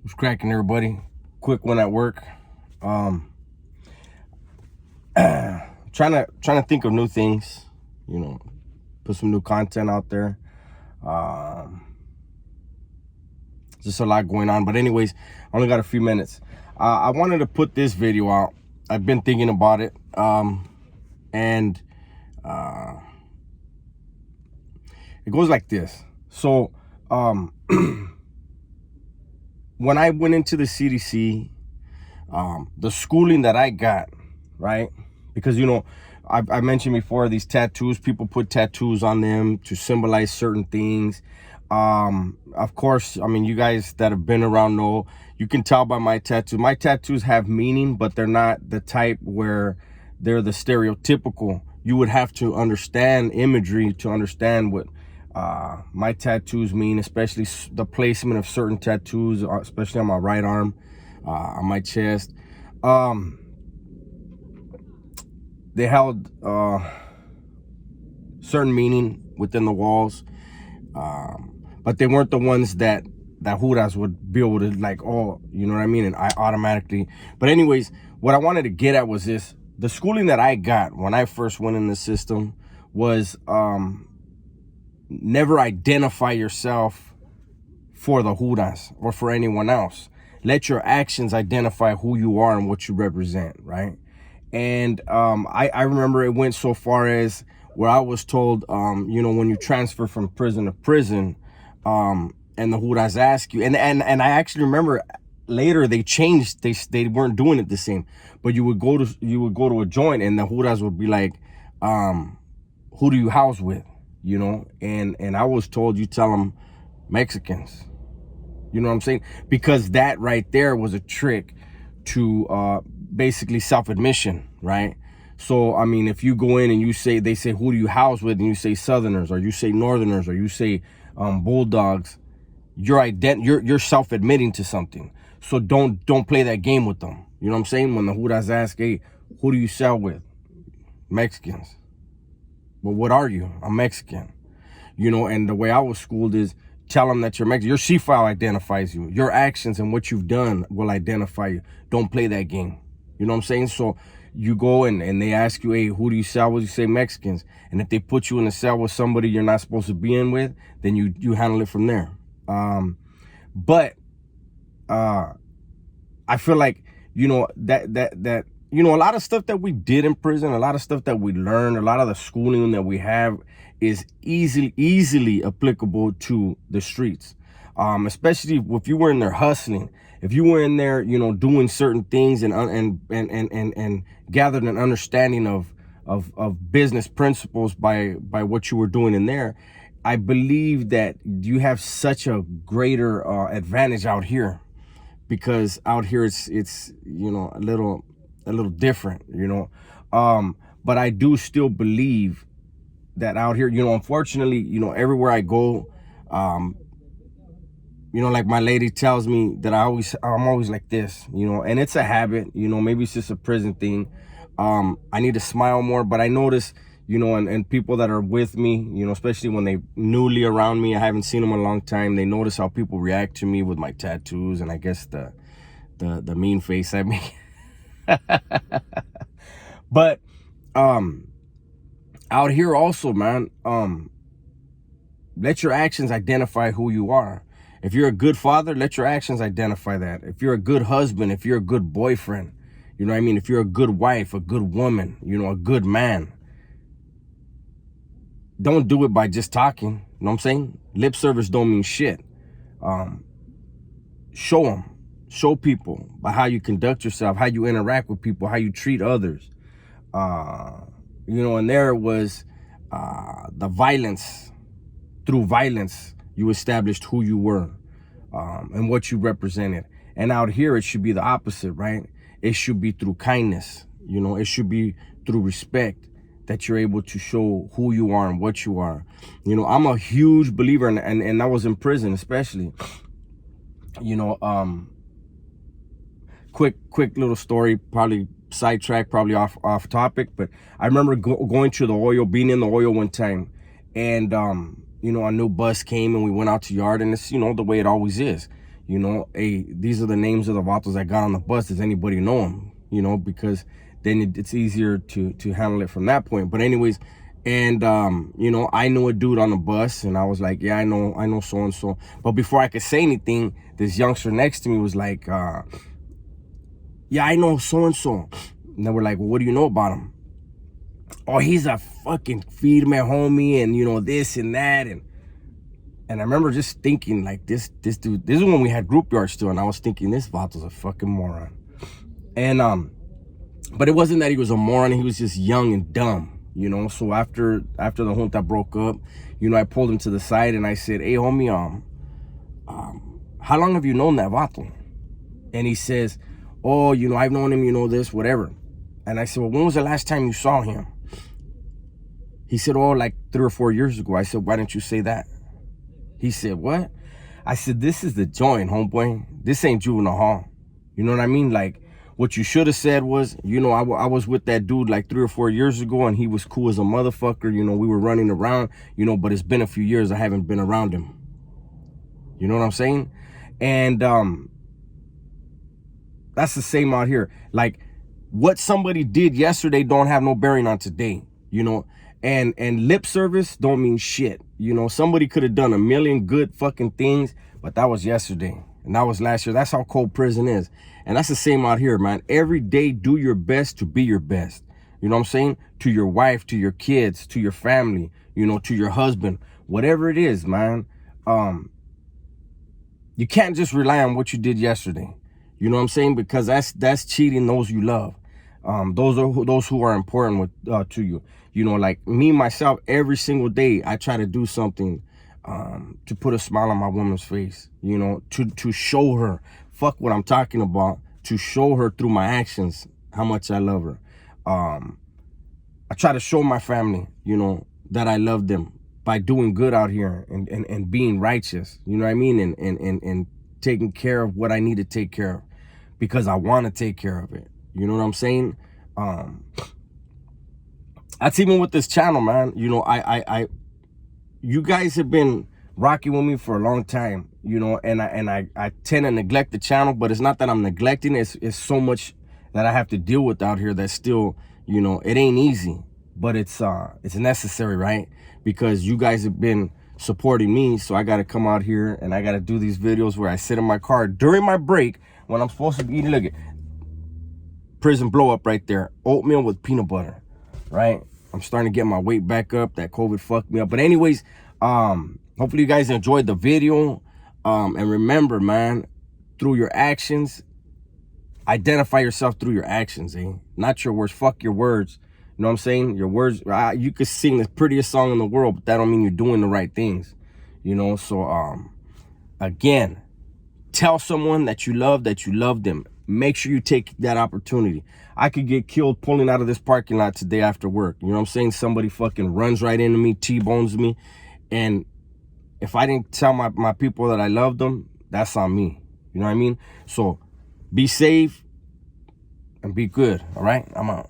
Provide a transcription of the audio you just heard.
What's cracking, everybody? Quick one at work. Trying to think of new things, put some new content out there. Just a lot going on, but anyways, I only got a few minutes. I wanted to put this video out. I've been thinking about it, and it goes like this. So when I went into the CDC, the schooling that I got, right? Because, I mentioned before, these tattoos, people put tattoos on them to symbolize certain things. Of course, I mean, you guys that have been around know, you can tell by my tattoo. My tattoos have meaning, but they're not the type where they're the stereotypical. You would have to understand imagery to understand what my tattoos mean, especially the placement of certain tattoos, especially on my right arm, on my chest. They held certain meaning within the walls, but they weren't the ones that Judas would be able to, like, oh, you know what I mean? And I automatically, but anyways, what I wanted to get at was this: the schooling that I got when I first went in the system was never identify yourself for the Judas or for anyone else. Let your actions identify who you are and what you represent, right? And I remember it went so far as where I was told, when you transfer from prison to prison, and the Judas ask you, and I actually remember later they changed, they weren't doing it the same, but you would go to a joint and the Judas would be like, who do you house with? And I was told, you tell them Mexicans. You know what I'm saying? Because that right there was a trick to basically self-admission, right? So, I mean, if you go in and they say, who do you house with? And you say Southerners, or you say Northerners, or you say Bulldogs, you're self-admitting to something. So don't play that game with them. You know what I'm saying? When the Judas ask, hey, who do you sell with? Mexicans. Well, what are you? I'm Mexican. And the way I was schooled is, tell them that you're Mexican. Your C-file identifies you. Your actions and what you've done will identify you. Don't play that game. You know what I'm saying? So you go and they ask you, hey, who do you sell with? You say Mexicans. And if they put you in a cell with somebody you're not supposed to be in with, then you handle it from there. But I feel like, that a lot of stuff that we did in prison, a lot of stuff that we learned, a lot of the schooling that we have is easily applicable to the streets. Especially if you were in there hustling, if you were in there, doing certain things and gathered an understanding of business principles by what you were doing in there. I believe that you have such a greater advantage out here, because out here it's a little different, but I do still believe that out here, unfortunately, everywhere I go, like my lady tells me that I'm always like this, and it's a habit, maybe it's just a prison thing. I need to smile more, but I notice, and people that are with me, especially when they newly around me, I haven't seen them in a long time, they notice how people react to me with my tattoos, and I guess the mean face at me. But out here also, man, let your actions identify who you are. If you're a good father, let your actions identify that. If you're a good husband, if you're a good boyfriend, if you're a good wife, a good woman, a good man, don't do it by just talking. You know what I'm saying? Lip service don't mean shit. Show people by how you conduct yourself, how you interact with people, how you treat others. And there was the violence. Through violence, you established who you were and what you represented. And out here, it should be the opposite, right? It should be through kindness. It should be through respect that you're able to show who you are and what you are. I'm a huge believer, and I was in prison especially. Quick little story, probably sidetrack, probably off topic, but I remember going to the oil, being in the oil one time, and a new bus came and we went out to yard, and it's the way it always is. You know, hey, these are the names of the vatos that got on the bus. Does anybody know them? You know, because then it's easier to handle it from that point. But anyways, and you know, I knew a dude on the bus, and I was like, yeah, I know so and so. But before I could say anything, this youngster next to me was like, yeah, I know so and so. And they were like, well, what do you know about him? Oh, he's a fucking feed me homie, and you know, this and that. And I remember just thinking, like, this dude, this is when we had group yards still, and I was thinking, this vato's a fucking moron. And but it wasn't that he was a moron, he was just young and dumb, you know. So after the junta broke up, you know, I pulled him to the side and I said, hey homie, how long have you known that vato? And he says, oh, you know, I've known him, you know, this, whatever. And I said, well, when was the last time you saw him? He said, oh, like 3 or 4 years ago. I said, why didn't you say that? He said, what? I said, this is the joint, homeboy. This ain't juvenile hall. You know what I mean? Like, what you should have said was, you know, I was with that dude like 3 or 4 years ago, and he was cool as a motherfucker. You know, we were running around, you know, but it's been a few years I haven't been around him. You know what I'm saying? And that's the same out here. Like, what somebody did yesterday don't have no bearing on today, you know? And lip service don't mean shit. You know, somebody could have done a million good fucking things, but that was yesterday. And that was last year. That's how cold prison is. And that's the same out here, man. Every day, do your best to be your best. You know what I'm saying? To your wife, to your kids, to your family, you know, to your husband, whatever it is, man. You can't just rely on what you did yesterday. You know what I'm saying? Because that's cheating those you love. Those who are important to you. You know, like me, myself, every single day, I try to do something to put a smile on my woman's face, you know, to show her, fuck what I'm talking about, to show her through my actions how much I love her. I try to show my family, you know, that I love them by doing good out here and being righteous, you know what I mean? And taking care of what I need to take care of because I want to take care of it. You know what I'm saying? That's even with this channel, man. You know, you guys have been rocking with me for a long time, you know, and I tend to neglect the channel, but it's not that I'm neglecting it. It's so much that I have to deal with out here that still, you know, it ain't easy, but it's necessary, right? Because you guys have been supporting me, so I got to come out here and I got to do these videos where I sit in my car during my break when I'm supposed to be eating. Look at prison blow up right there, oatmeal with peanut butter, right? I'm starting to get my weight back up. That COVID fucked me up. But anyways, hopefully you guys enjoyed the video. And remember, man, through your actions, identify yourself through your actions, not your words. Fuck your words. You know what I'm saying? Your words, you could sing the prettiest song in the world, but that don't mean you're doing the right things. You know, so again, tell someone that you love them. Make sure you take that opportunity. I could get killed pulling out of this parking lot today after work. You know what I'm saying? Somebody fucking runs right into me, T-bones me. And if I didn't tell my people that I love them, that's on me. You know what I mean? So be safe and be good. All right? I'm out.